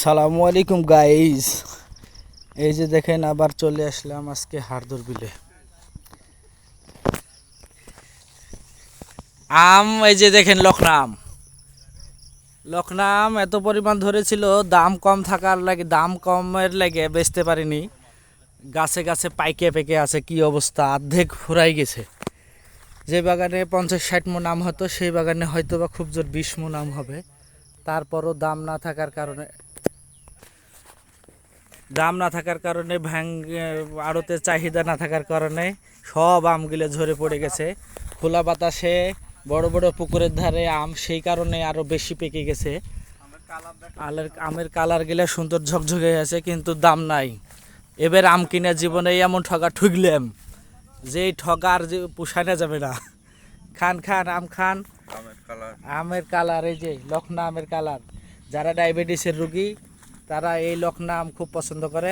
আসসালামু আলাইকুম গাইস। এই যে দেখেন আবার চলে আসলাম আজকে হারদর বিলে। আম এই যে দেখেন লখনাম এত পরিমাণ ধরেছিল, দাম কম থাকার লাগে, দাম কমের লাগে বেচতে পারিনি। গাছে গাছে পাইকে পেকে আছে, কি অবস্থা, অর্ধেক ফুরাই গেছে। যে বাগানে 50-60 মণ আম হতো সেই বাগানে হয়তো বা খুব জোর 20 মণ আম হবে। তারপরও দাম না থাকার কারণে আড়তে চাহিদা না থাকার কারণে সব আমগুলো ঝরে পড়ে গেছে। খোলা বাতাসে বড় বড় পুকুরের ধারে আম, সেই কারণে আরো বেশি পেকে গেছে। আমের কালার গেলে সুন্দর ঝকঝকে আছে, কিন্তু দাম নাই। এবার আম কিনে জীবনে এমন ঠগা ঠুকলাম যে ঠগার যে পোষানো যাবে না। খান খান আম খান। আমের কালার এই যে লখনা আমের কালার, যারা ডায়াবেটিসের রোগী তারা এই লখনা আম খুব পছন্দ করে।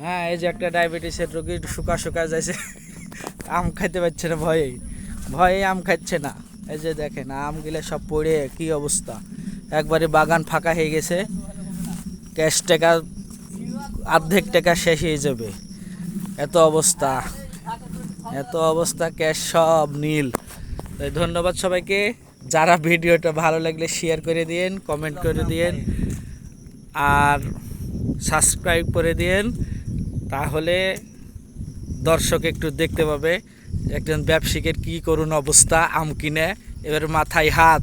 হ্যাঁ, এই যে একটা ডায়াবেটিসের রোগী শুকা যাইছে, আম খাইতে পারছে না, ভয়ে আম খাচ্ছে না। এই যে দেখেন আমগুলো সব পড়ে কি অবস্থা, একবারে বাগান ফাঁকা হয়ে গেছে। ক্যাশ টাকা অর্ধেক টাকা শেষ হয়ে যাবে, এত অবস্থা ক্যাশ সব নীল। তাই ধন্যবাদ সবাইকে। যারা ভিডিওটা ভালো লাগলে শেয়ার করে দিন, কমেন্ট করে দিন আর সাবস্ক্রাইব করে দিন, তাহলে দর্শক একটু দেখতে পাবে একজন ব্যবসায়ীর কি করুণ অবস্থা। আম কিনে এবার মাথায় হাত।